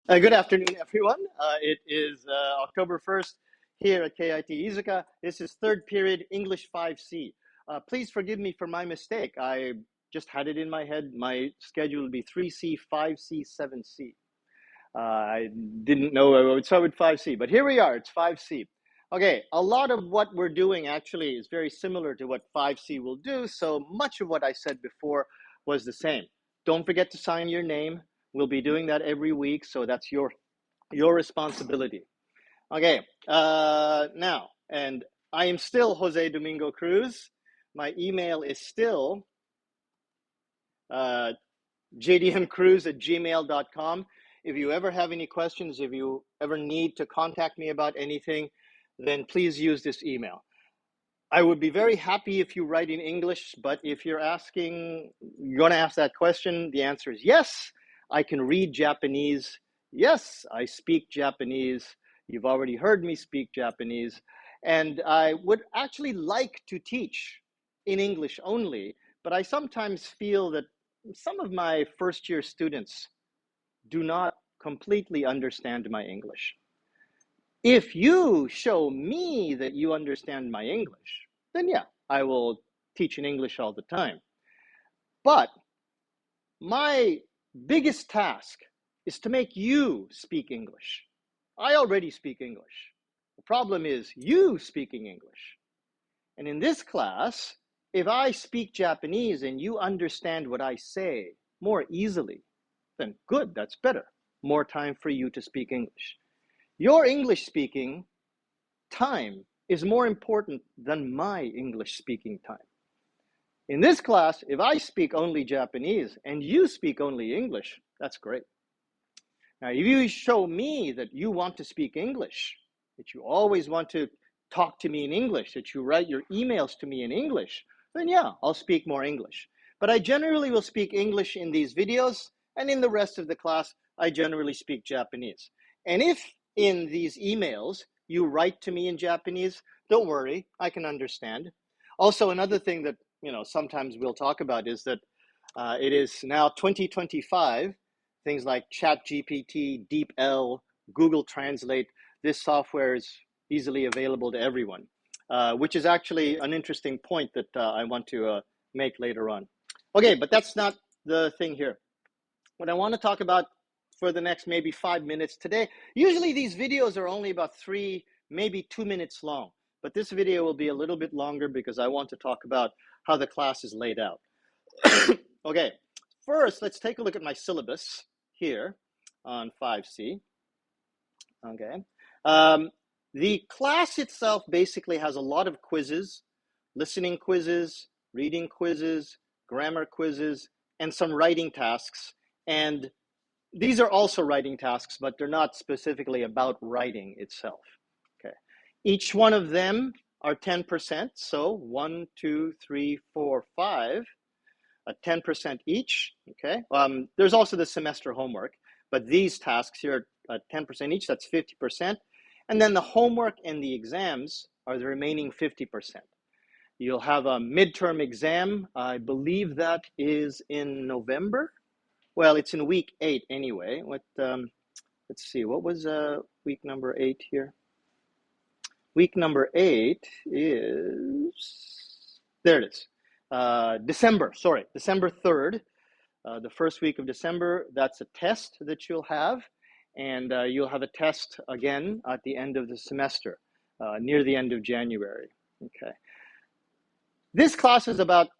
Good afternoon, everyone. It is October 1st here at KIT Iizuka. This is third period English 5C. Please forgive me for my mistake. I just had it in my head. My schedule would be 3C, 5C, 7C. I didn't know I would start with 5C, but here we are. It's 5C. Okay, a lot of what we're doing actually is very similar to what 5C will do. So much of what I said before was the same. Don't forget to sign your name. We'll be doing that every week, so that's your responsibility. Okay, now, and I am still Jose Domingo Cruz. My email is still jdmcruz@gmail.com. If you ever have any questions, if you ever need to contact me about anything, then please use this email. I would be very happy if you write in English, but if you're going to ask that question, the answer is yes, I can read Japanese. Yes, I speak Japanese. You've already heard me speak Japanese. And I would actually like to teach in English only, but I sometimes feel that some of my first year students do not completely understand my English. If you show me that you understand my English, then yeah, I will teach in English all the time. But my biggest task is to make you speak English. I already speak English. The problem is you speaking English. And in this class, if I speak Japanese and you understand what I say more easily, then good, that's better. More time for you to speak English. Your English speaking time is more important than my English speaking time. In this class, if I speak only Japanese and you speak only English, that's great. Now, if you show me that you want to speak English, that you always want to talk to me in English, that you write your emails to me in English, then yeah, I'll speak more English. But I generally will speak English in these videos, and in the rest of the class, I generally speak Japanese. And if in these emails you write to me in Japanese, don't worry, I can understand. Also, another thing that sometimes we'll talk about is that it is now 2025. Things like ChatGPT, DeepL, Google Translate, this software is easily available to everyone, which is actually an interesting point that I want to make later on. Okay, but that's not the thing here. What I want to talk about for the next maybe 5 minutes today, usually these videos are only about 3, maybe 2 minutes long, but this video will be a little bit longer because I want to talk about how the class is laid out. Okay, first, let's take a look at my syllabus here on 5C. Okay. The class itself basically has a lot of quizzes, listening quizzes, reading quizzes, grammar quizzes, and some writing tasks. And these are also writing tasks, but they're not specifically about writing itself. Okay. Each one of them are 10%. So 1, 2, 3, 4, 5. 10% each, okay? There's also the semester homework, but these tasks here are 10% each, that's 50%. And then the homework and the exams are the remaining 50%. You'll have a midterm exam, I believe that is in November. Well, it's in week 8 anyway. Let's see, what was week number 8 here? Week number 8 is, there it is. December 3rd, the first week of December, that's a test that you'll have, and you'll have a test again at the end of the semester, near the end of January. Okay. This class is about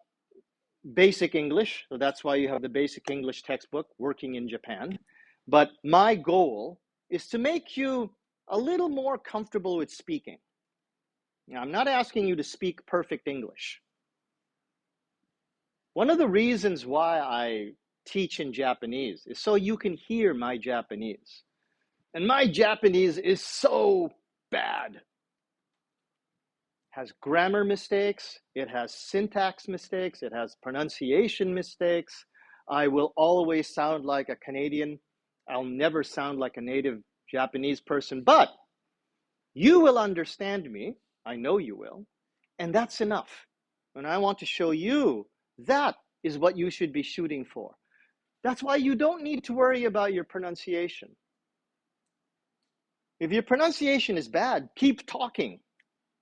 basic English, so that's why you have the basic English textbook, Working in Japan. But my goal is to make you a little more comfortable with speaking. Now, I'm not asking you to speak perfect English. One of the reasons why I teach in Japanese is so you can hear my Japanese. And my Japanese is so bad. It has grammar mistakes, it has syntax mistakes, it has pronunciation mistakes. I will always sound like a Canadian. I'll never sound like a native Japanese person, but you will understand me. I know you will. And that's enough. And I want to show you that is what you should be shooting for. That's why you don't need to worry about your pronunciation. If your pronunciation is bad, keep talking.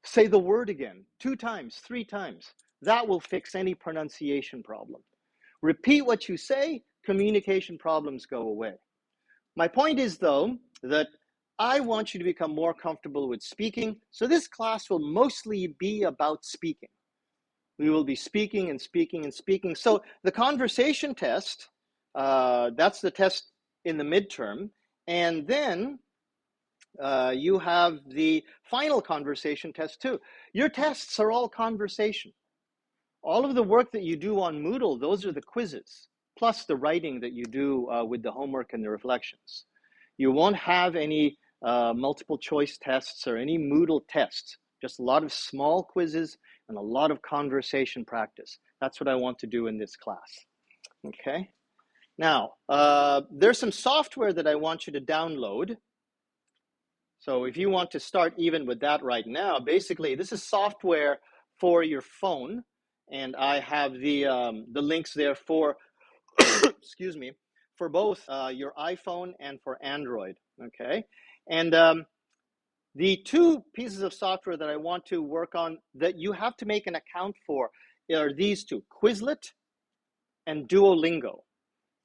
Say the word again, 2 times, 3 times. That will fix any pronunciation problem. Repeat what you say, communication problems go away. My point is, though, that I want you to become more comfortable with speaking. So this class will mostly be about speaking. We will be speaking and speaking and speaking. So the conversation test, that's the test in the midterm. And then you have the final conversation test too. Your tests are all conversation. All of the work that you do on Moodle, those are the quizzes, plus the writing that you do with the homework and the reflections. You won't have any multiple choice tests or any Moodle tests, just a lot of small quizzes and a lot of conversation practice. That's what I want to do in this class. Okay. Now, there's some software that I want you to download. So if you want to start even with that right now, basically this is software for your phone, and I have the links there for, excuse me, for both your iPhone and for Android. Okay, and the 2 pieces of software that I want to work on that you have to make an account for are these 2, Quizlet and Duolingo.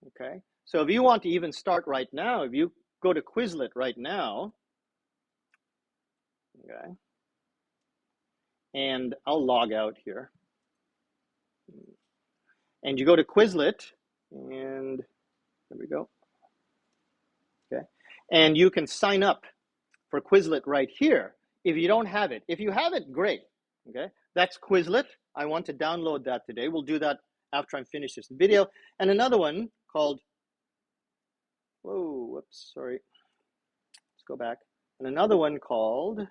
Okay, so if you want to even start right now, if you go to Quizlet right now, okay, and I'll log out here, and you go to Quizlet, and there we go, okay, and you can sign up for Quizlet right here if you don't have it. If you have it, great, okay, that's Quizlet. I want to download that today. We'll do that after I'm finished this video. And another one called, whoa, whoops, sorry, let's go back, and another one called,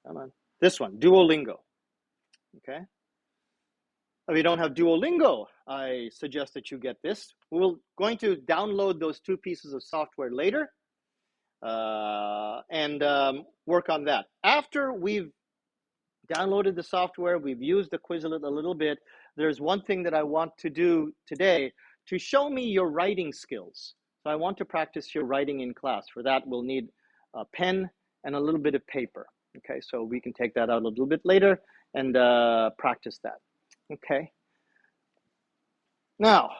come on, this one, Duolingo, okay. If you don't have Duolingo, I suggest that you get this. We're going to download those 2 pieces of software later and work on that. After we've downloaded the software, we've used the Quizlet a little bit, there's one thing that I want to do today to show me your writing skills. So I want to practice your writing in class. For that, we'll need a pen and a little bit of paper. Okay, so we can take that out a little bit later and practice that. Okay. Now,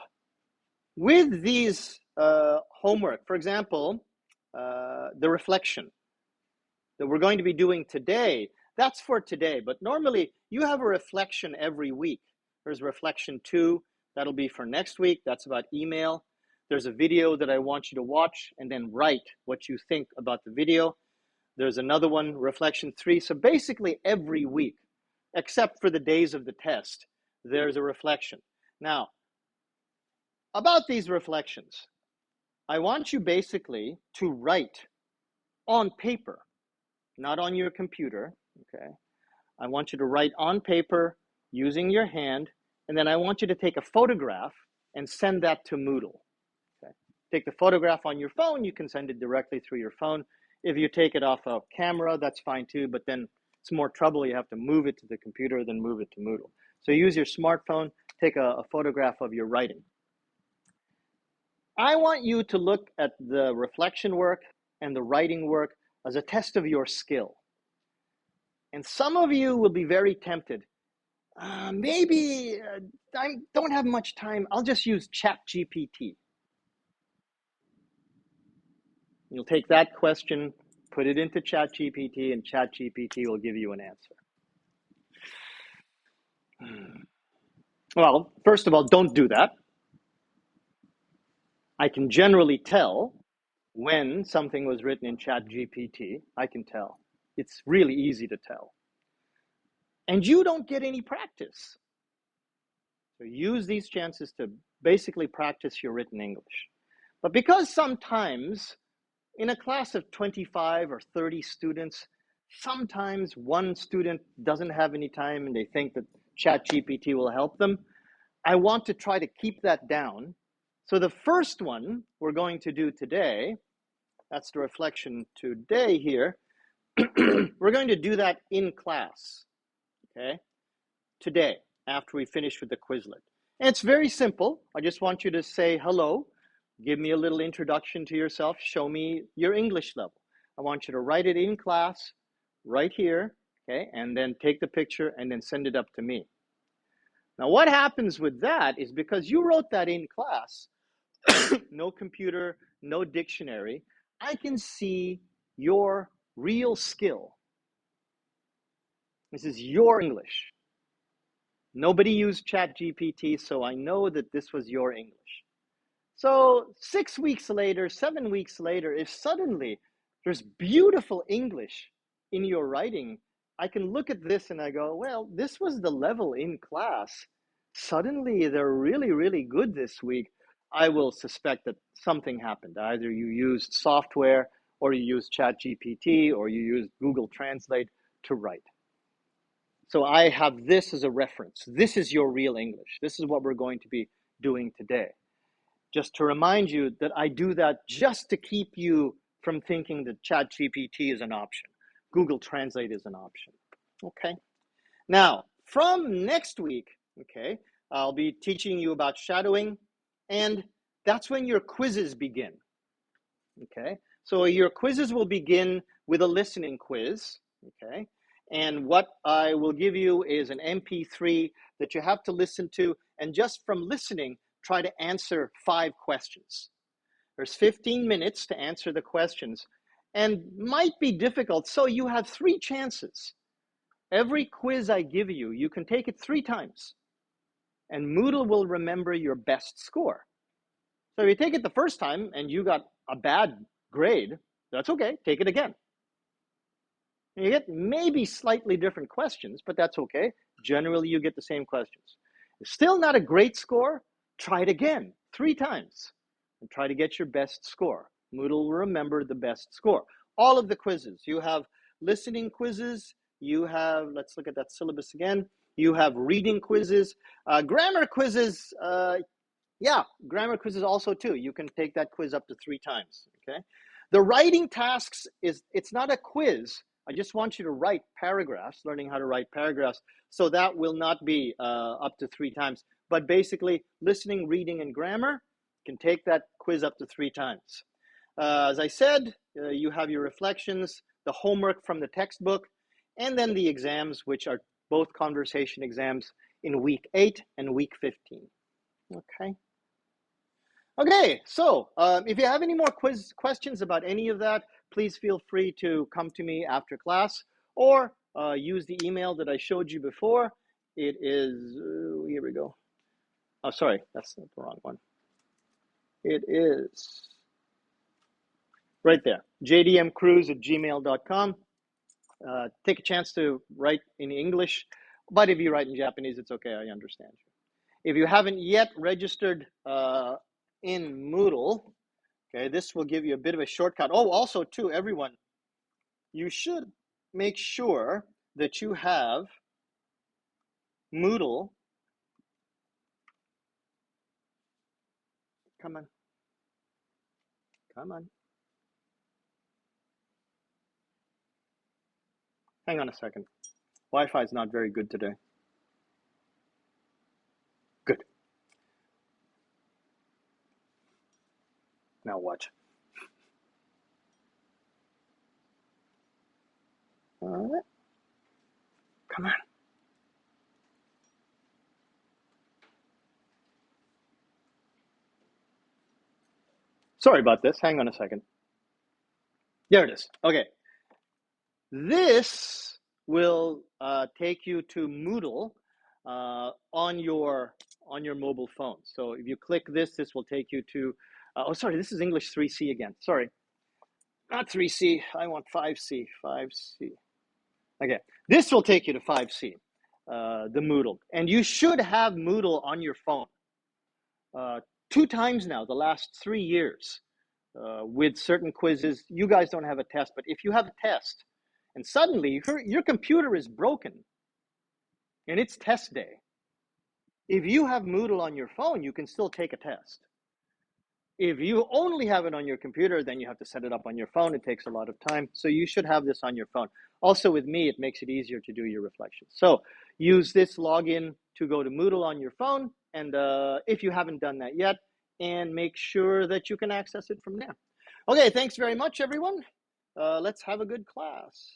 with these homework, for example, the reflection that we're going to be doing today, that's for today. But normally, you have a reflection every week. There's reflection 2. That'll be for next week. That's about email. There's a video that I want you to watch and then write what you think about the video. There's another one, reflection 3. So basically every week, except for the days of the test, there's a reflection. Now, about these reflections, I want you basically to write on paper, not on your computer, okay? I want you to write on paper using your hand, and then I want you to take a photograph and send that to Moodle, okay? Take the photograph on your phone, you can send it directly through your phone. If you take it off a camera, that's fine too, but then it's more trouble. You have to move it to the computer, then move it to Moodle. So use your smartphone, take a photograph of your writing. I want you to look at the reflection work and the writing work as a test of your skill. And some of you will be very tempted. Maybe I don't have much time. I'll just use ChatGPT. You'll take that question, put it into ChatGPT, and ChatGPT will give you an answer. Well, first of all, don't do that. I can generally tell when something was written in ChatGPT. I can tell. It's really easy to tell. And you don't get any practice. So use these chances to basically practice your written English. But because sometimes in a class of 25 or 30 students, sometimes one student doesn't have any time and they think that ChatGPT will help them, I want to try to keep that down. So the first one we're going to do today, that's the reflection today here, we're going to do that in class, okay? Today, after we finish with the Quizlet. And it's very simple. I just want you to say hello. give me a little introduction to yourself, show me your English level. I want you to write it in class right here, okay, and then take the picture and then send it up to me. Now, what happens with that is because you wrote that in class, no computer, no dictionary, I can see your real skill. This is your English. Nobody used ChatGPT, so I know that this was your English. So 6 weeks later, 7 weeks later, if suddenly there's beautiful English in your writing, I can look at this and I go, well, this was the level in class. Suddenly they're really, really good this week. I will suspect that something happened. Either you used software or you used ChatGPT or you used Google Translate to write. So I have this as a reference. This is your real English. This is what we're going to be doing today. Just to remind you that I do that just to keep you from thinking that ChatGPT is an option. Google Translate is an option. Okay. Now, from next week, okay, I'll be teaching you about shadowing, and that's when your quizzes begin. Okay. So your quizzes will begin with a listening quiz. Okay. And what I will give you is an MP3 that you have to listen to, and just from listening, try to answer 5 questions. There's 15 minutes to answer the questions, and might be difficult, so you have 3 chances. Every quiz I give you, you can take it 3 times, and Moodle will remember your best score. So if you take it the first time and you got a bad grade, that's okay, take it again. You get maybe slightly different questions, but that's okay. Generally, you get the same questions. It's still not a great score, try it again 3 times and try to get your best score. Moodle will remember the best score. All of the quizzes, you have listening quizzes, you have, let's look at that syllabus again, you have reading quizzes, grammar quizzes, grammar quizzes also too. You can take that quiz up to 3 times, okay? The writing tasks, it's not a quiz. I just want you to write paragraphs, learning how to write paragraphs. So that will not be up to 3 times. But basically, listening, reading, and grammar can take that quiz up to 3 times. As I said, you have your reflections, the homework from the textbook, and then the exams, which are both conversation exams in week 8 and week 15. Okay. Okay, so if you have any more questions about any of that, please feel free to come to me after class or use the email that I showed you before. It is, here we go. Oh, sorry, that's the wrong one. It is right there, jdmcruz@gmail.com. Take a chance to write in English, but if you write in Japanese, it's okay, I understand you. If you haven't yet registered in Moodle, okay, this will give you a bit of a shortcut. Oh, also too, everyone, you should make sure that you have Moodle. Come on. Come on. Hang on a second. Wi-Fi is not very good today. Good. Now watch. All right. Come on. Sorry about this. Hang on a second. There it is. Okay. This will take you to Moodle on your mobile phone. So if you click this, this will take you to, oh, sorry, this is English 3C again. Sorry, not 3C. I want 5C, 5C. Okay, this will take you to 5C, the Moodle. And you should have Moodle on your phone 2 times now, the last 3 years, with certain quizzes. You guys don't have a test, but if you have a test, and suddenly your computer is broken, and it's test day, if you have Moodle on your phone, you can still take a test. If you only have it on your computer, then you have to set it up on your phone. It takes a lot of time. So you should have this on your phone. Also with me, it makes it easier to do your reflections. So use this login to go to Moodle on your phone. And if you haven't done that yet, and make sure that you can access it from there. Okay, thanks very much, everyone. Let's have a good class.